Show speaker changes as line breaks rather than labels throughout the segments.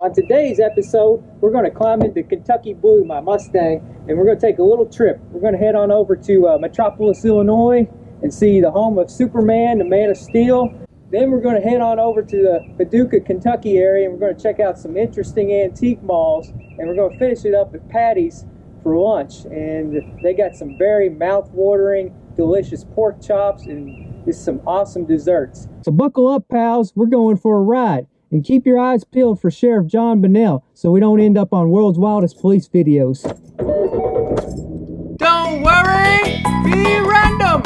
On today's episode, we're going to climb into Kentucky Blue, my Mustang, and we're going to take a little trip. We're going to head on over to Metropolis, Illinois, and see the home of Superman, the Man of Steel. Then we're going to head on over to the Paducah, Kentucky area, and we're going to check out some interesting antique malls, and we're going to finish it up at Patti'S for lunch. And they got some very mouth-watering, delicious pork chops and just some awesome desserts. So buckle up, pals. We're going for a ride. And keep your eyes peeled for Sheriff John Bonnell so we don't end up on World's Wildest Police videos.
Don't worry, be random!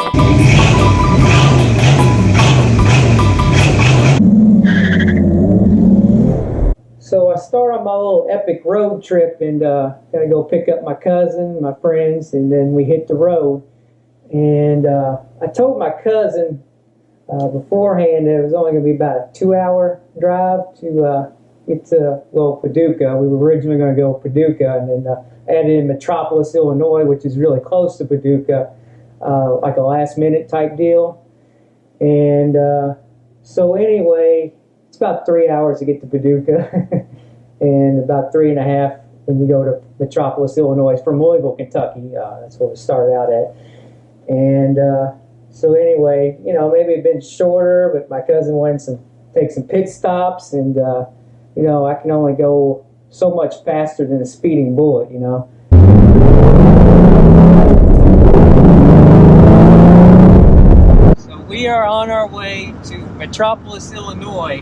So I start on my little epic road trip and gonna go pick up my cousin, my friends, and then we hit the road. And I told my cousin beforehand that it was only going to be about a 2-hour drive to get to, well, Paducah. We were originally going to go to Paducah and then added in Metropolis, Illinois, which is really close to Paducah, like a last-minute type deal. And so anyway, it's about 3 hours to get to Paducah and about 3.5 when you go to Metropolis, Illinois, from Louisville, Kentucky. That's what we started out at. And so anyway, you know, maybe it'd been shorter, but my cousin wanted to take some pit stops, and you know, I can only go so much faster than a speeding bullet, you know. So we are on our way to Metropolis, Illinois.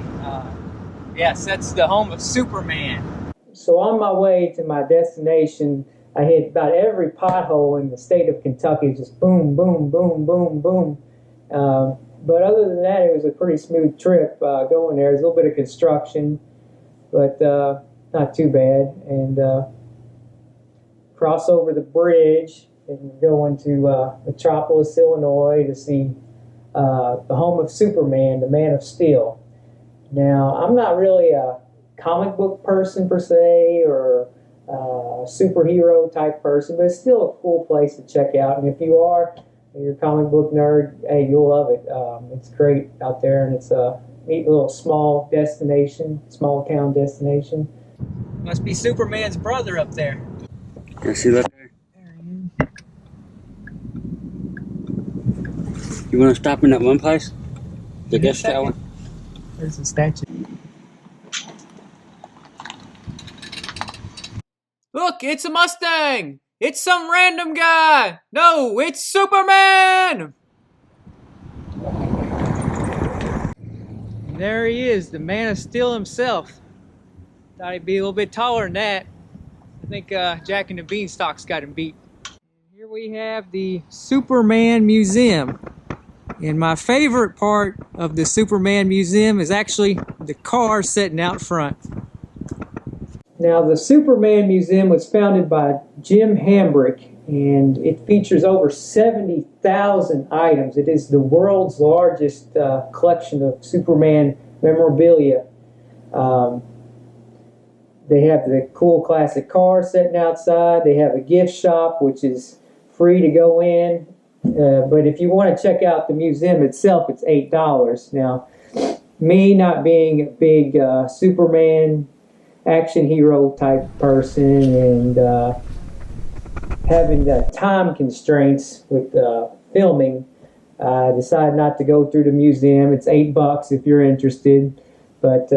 Yes, that's the home of Superman. So on my way to my destination, I hit about every pothole in the state of Kentucky, just boom, boom, boom, boom, boom. But other than that, it was a pretty smooth trip going there. There's a little bit of construction, but not too bad. And cross over the bridge and go into Metropolis, Illinois to see the home of Superman, the Man of Steel. Now, I'm not really a comic book person per se, or superhero type person, but it's still a cool place to check out. And if you are, you're a comic book nerd, hey, you'll love it. It's great out there, and it's a neat little small destination, small town destination. Must be Superman's brother up there.
You see that there?
There he is.
You want to stop in that one place? The guest tower?
There's the statue.
Look, it's a Mustang! It's some random guy! No, it's Superman!
And there he is, the Man of Steel himself. Thought he'd be a little bit taller than that. I think Jack and the Beanstalk's got him beat. Here we have the Superman Museum. And my favorite part of the Superman Museum is actually the car sitting out front. Now, the Superman Museum was founded by Jim Hambrick, and it features over 70,000 items. It is the world's largest collection of Superman memorabilia. They have the cool classic car sitting outside. They have a gift shop, which is free to go in. But if you want to check out the museum itself, it's $8. Now, me not being a big Superman action hero type person and having the time constraints with filming, I decided not to go through the museum. It's $8 if you're interested. But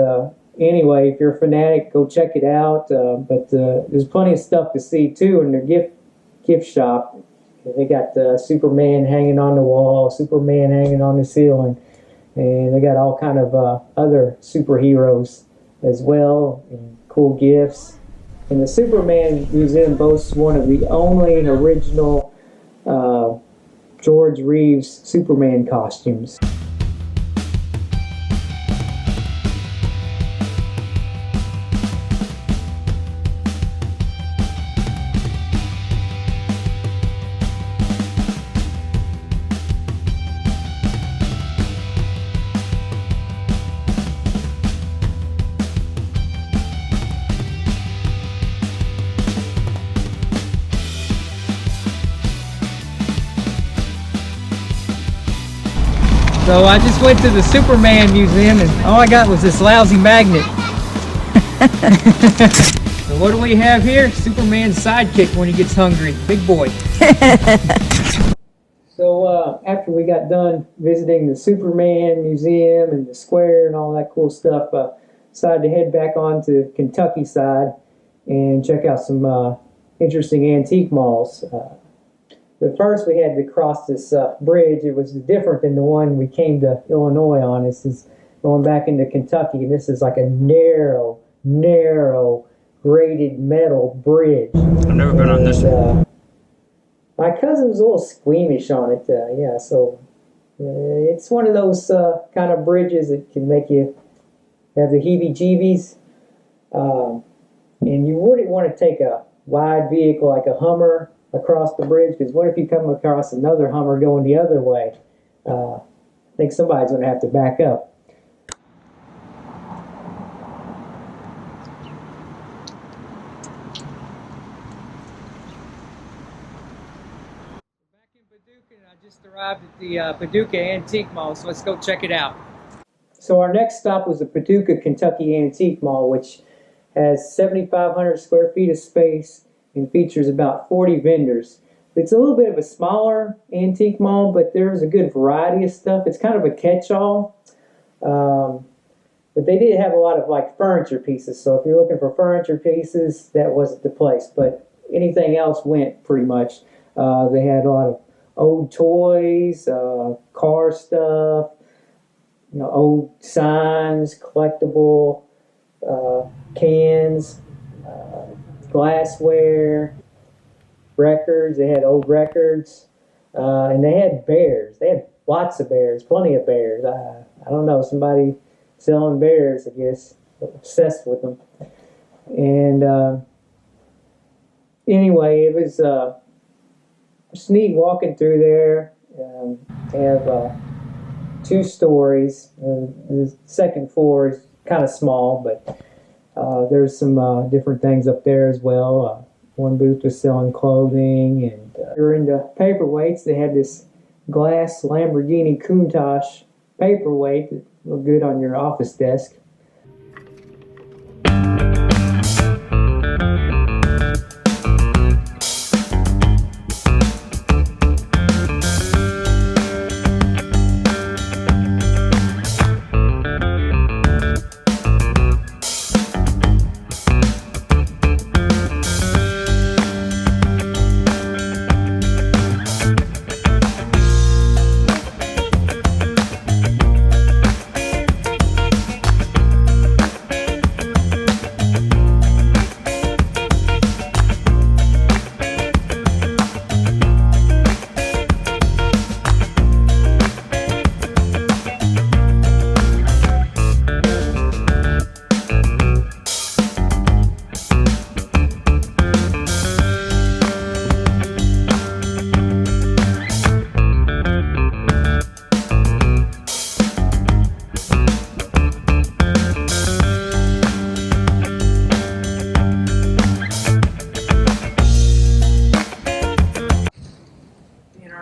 anyway, if you're a fanatic, go check it out. But there's plenty of stuff to see too in their gift shop. They got Superman hanging on the wall, Superman hanging on the ceiling, and they got all kind of other superheroes as well, and cool gifts. And the Superman Museum boasts one of the only original George Reeves Superman costumes. So I just went to the Superman Museum and all I got was this lousy magnet.
So what do we have here? Superman's sidekick when he gets hungry. Big boy.
So after we got done visiting the Superman Museum and the square and all that cool stuff, decided to head back on to Kentucky side and check out some interesting antique malls. But first we had to cross this bridge. It was different than the one we came to Illinois on. This is going back into Kentucky, and this is like a narrow, graded metal bridge.
I've never been on this one.
My cousin was a little squeamish on it, yeah, so it's one of those kind of bridges that can make you have the heebie-jeebies. And you wouldn't want to take a wide vehicle like a Hummer across the bridge, because what if you come across another Hummer going the other way? I think somebody's going to have to back up.
Back in Paducah, and I just arrived at the Paducah Antique Mall, so let's go check it out.
So our next stop was the Paducah Kentucky Antique Mall, which has 7,500 square feet of space and features about 40 vendors. It's a little bit of a smaller antique mall, but there's a good variety of stuff. It's kind of a catch-all, but they did have a lot of like furniture pieces. So if you're looking for furniture pieces, that wasn't the place. But anything else went pretty much. They had a lot of old toys, car stuff, old signs, collectible cans, glassware, records. They had old records, and they had bears. They had lots of bears, plenty of bears. I don't know, somebody selling bears, I guess, obsessed with them. And anyway, it was just neat walking through there. They have 2 stories. The second floor is kind of small, but there's some different things up there as well. One booth was selling clothing, and if you're into paperweights, they had this glass Lamborghini Countach paperweight that looked good on your office desk.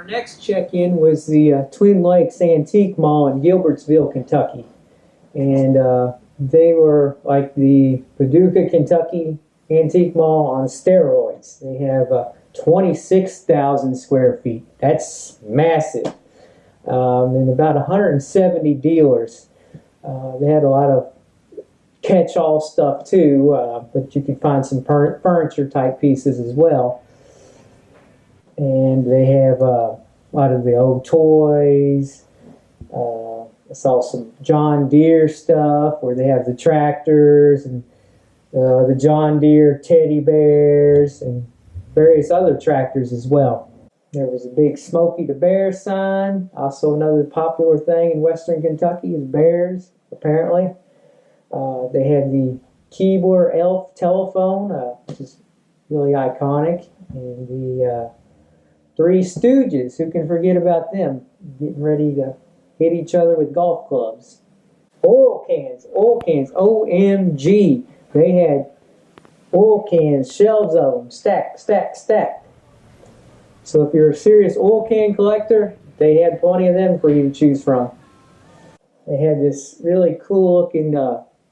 Next check-in was the Twin Lakes Antique Mall in Gilbertsville, Kentucky. And they were like the Paducah Kentucky Antique Mall on steroids. They have 26,000 square feet. That's massive. And about 170 dealers. They had a lot of catch-all stuff too, but you could find some furniture type pieces as well. And they have a lot of the old toys. I saw some John Deere stuff where they have the tractors and the John Deere teddy bears and various other tractors as well. There was a big Smokey the Bear sign. Also another popular thing in Western Kentucky is bears, apparently. They had the Keebler Elf telephone, which is really iconic. And the Three Stooges, who can forget about them, getting ready to hit each other with golf clubs. Oil cans, OMG. They had oil cans, shelves of them, stack. So if you're a serious oil can collector, they had plenty of them for you to choose from. They had this really cool looking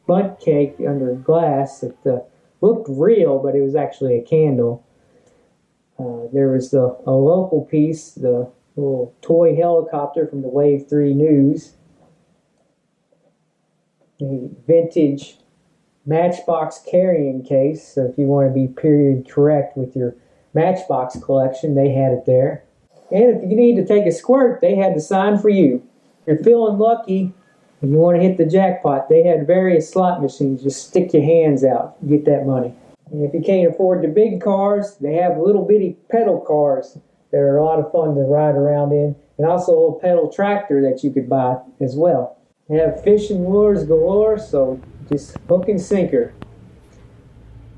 bundt cake under glass that looked real, but it was actually a candle. There was a local piece, the little toy helicopter from the Wave 3 News, a vintage Matchbox carrying case, so if you want to be period correct with your Matchbox collection, they had it there. And if you need to take a squirt, they had the sign for you. If you're feeling lucky and you want to hit the jackpot, they had various slot machines. Just stick your hands out, get that money. And if you can't afford the big cars, they have little bitty pedal cars that are a lot of fun to ride around in, and also a little pedal tractor that you could buy as well. They have fishing lures galore, so just hook and sinker.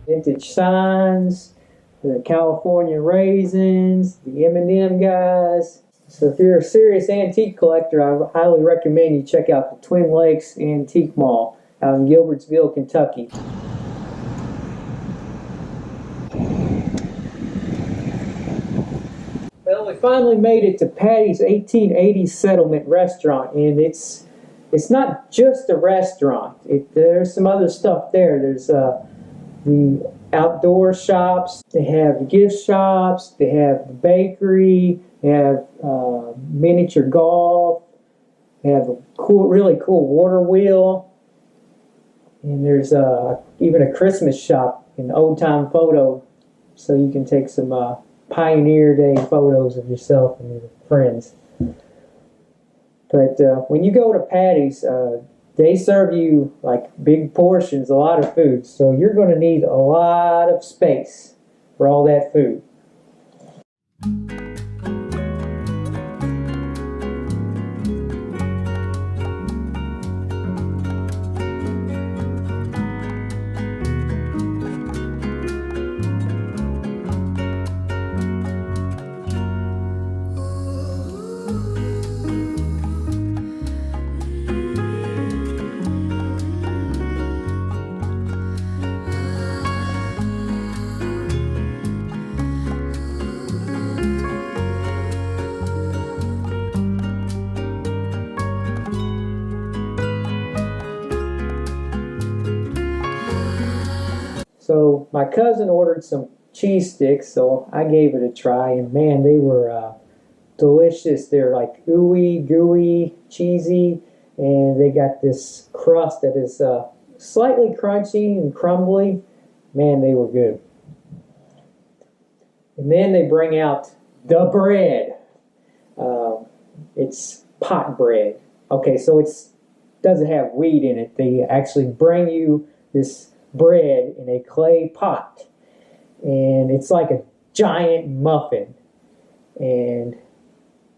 Vintage signs, the California raisins, the M&M guys. So if you're a serious antique collector, I highly recommend you check out the Twin Lakes Antique Mall out in Gilbertsville, Kentucky. Well, we finally made it to Patti'S 1880s Settlement Restaurant, and it's not just a restaurant. There's some other stuff there. There's the outdoor shops. They have gift shops. They have the bakery. They have miniature golf. They have a really cool water wheel. And there's even a Christmas shop, an old-time photo, so you can take some Pioneer Day photos of yourself and your friends. But when you go to Patti'S, they serve you like big portions, a lot of food. So you're going to need a lot of space for all that food. So my cousin ordered some cheese sticks, so I gave it a try, and man, they were delicious. They're like ooey, gooey, cheesy, and they got this crust that is slightly crunchy and crumbly. Man, they were good. And then they bring out the bread. It's pot bread. Okay, so it doesn't have wheat in it. They actually bring you this bread in a clay pot, and it's like a giant muffin, and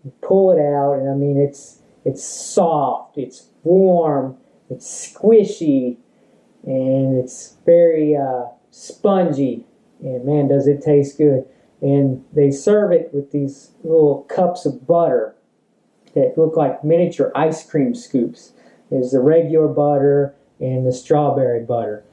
you pull it out, and I mean it's soft, it's warm, it's squishy, and it's very spongy, and man, does it taste good. And they serve it with these little cups of butter that look like miniature ice cream scoops. There's the regular butter and the strawberry butter.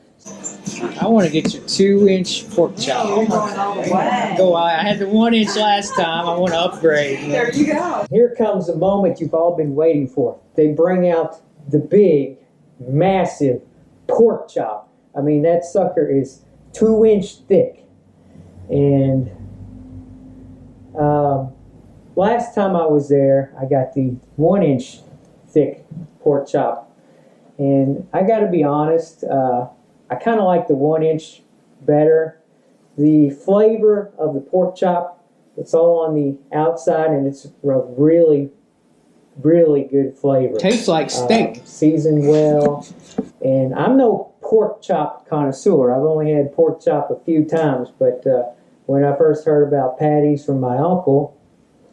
I want to get your 2-inch pork chop. I had the 1-inch last time. I want to upgrade.
There you go.
Here comes the moment you've all been waiting for. They bring out the big, massive pork chop. I mean, that sucker is 2-inch thick. And last time I was there, I got the 1-inch thick pork chop. And I got to be honest, I kind of like the 1-inch better. The flavor of the pork chop, it's all on the outside, and it's a really, really good flavor.
Tastes like steak.
Seasoned well. And I'm no pork chop connoisseur. I've only had pork chop a few times, but when I first heard about Patti'S from my uncle,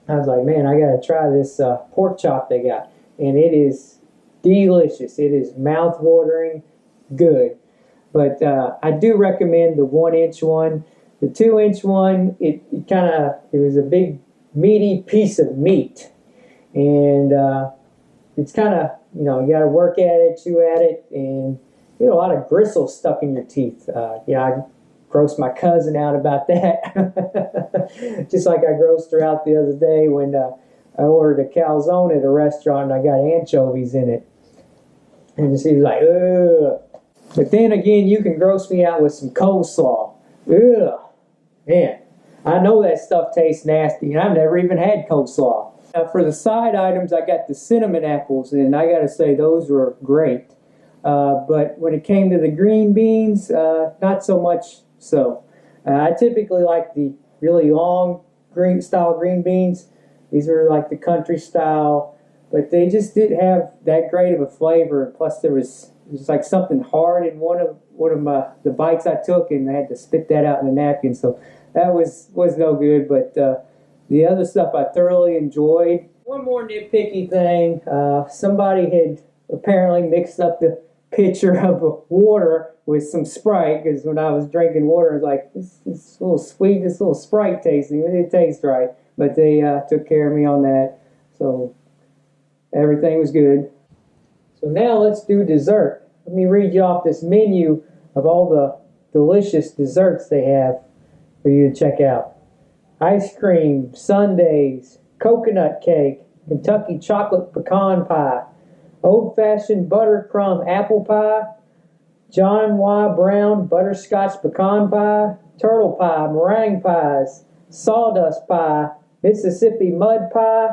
I was like, man, I got to try this pork chop they got. And it is delicious. It is mouth-watering good. But I do recommend the 1-inch one. The 2-inch one, it was a big meaty piece of meat. And it's kind of, you got to work at it, chew at it, and you get a lot of gristle stuck in your teeth. I grossed my cousin out about that. Just like I grossed her out the other day when I ordered a calzone at a restaurant and I got anchovies in it. And she was like, ugh. But then again, you can gross me out with some coleslaw. Ugh, man. I know that stuff tastes nasty, and I've never even had coleslaw. Now for the side items, I got the cinnamon apples, and I gotta say those were great. But when it came to the green beans, not so much so. I typically like the really long green beans. These are like the country style, but they just didn't have that great of a flavor. Plus there was like something hard in one of the bites I took, and I had to spit that out in a napkin. So that was no good. But the other stuff I thoroughly enjoyed. One more nitpicky thing: somebody had apparently mixed up the pitcher of water with some Sprite, because when I was drinking water, I was like, this is a little sweet, this little Sprite tasting. It didn't taste right, but they took care of me on that, so everything was good. So now let's do dessert. Let me read you off this menu of all the delicious desserts they have for you to check out. Ice cream, sundaes, coconut cake, Kentucky chocolate pecan pie, old-fashioned buttercrumb apple pie, John Y. Brown butterscotch pecan pie, turtle pie, meringue pies, sawdust pie, Mississippi mud pie,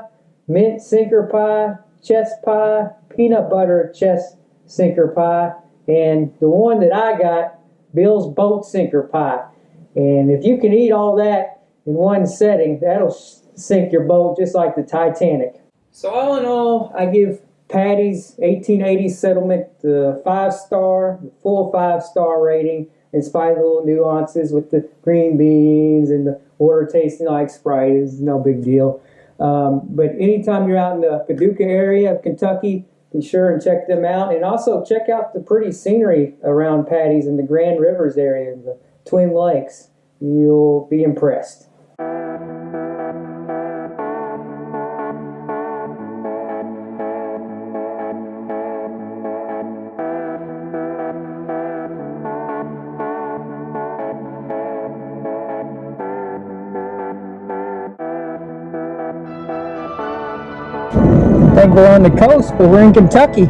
mint sinker pie, chess pie, peanut butter chess sinker pie, and the one that I got, Bill's boat sinker pie. And if you can eat all that in one setting, that'll sink your boat just like the Titanic. So all in all, I give Patti'S 1880 settlement the 5-star, the full 5-star rating, in spite of the little nuances with the green beans and the water tasting like Sprite. Is no big deal. But anytime you're out in the Paducah area of Kentucky, be sure and check them out. And also check out the pretty scenery around Patti'S in the Grand Rivers area, the Twin Lakes. You'll be impressed. I think we're on the coast, but we're in Kentucky.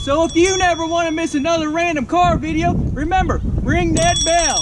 So if you never want to miss another random car video, remember, ring that bell.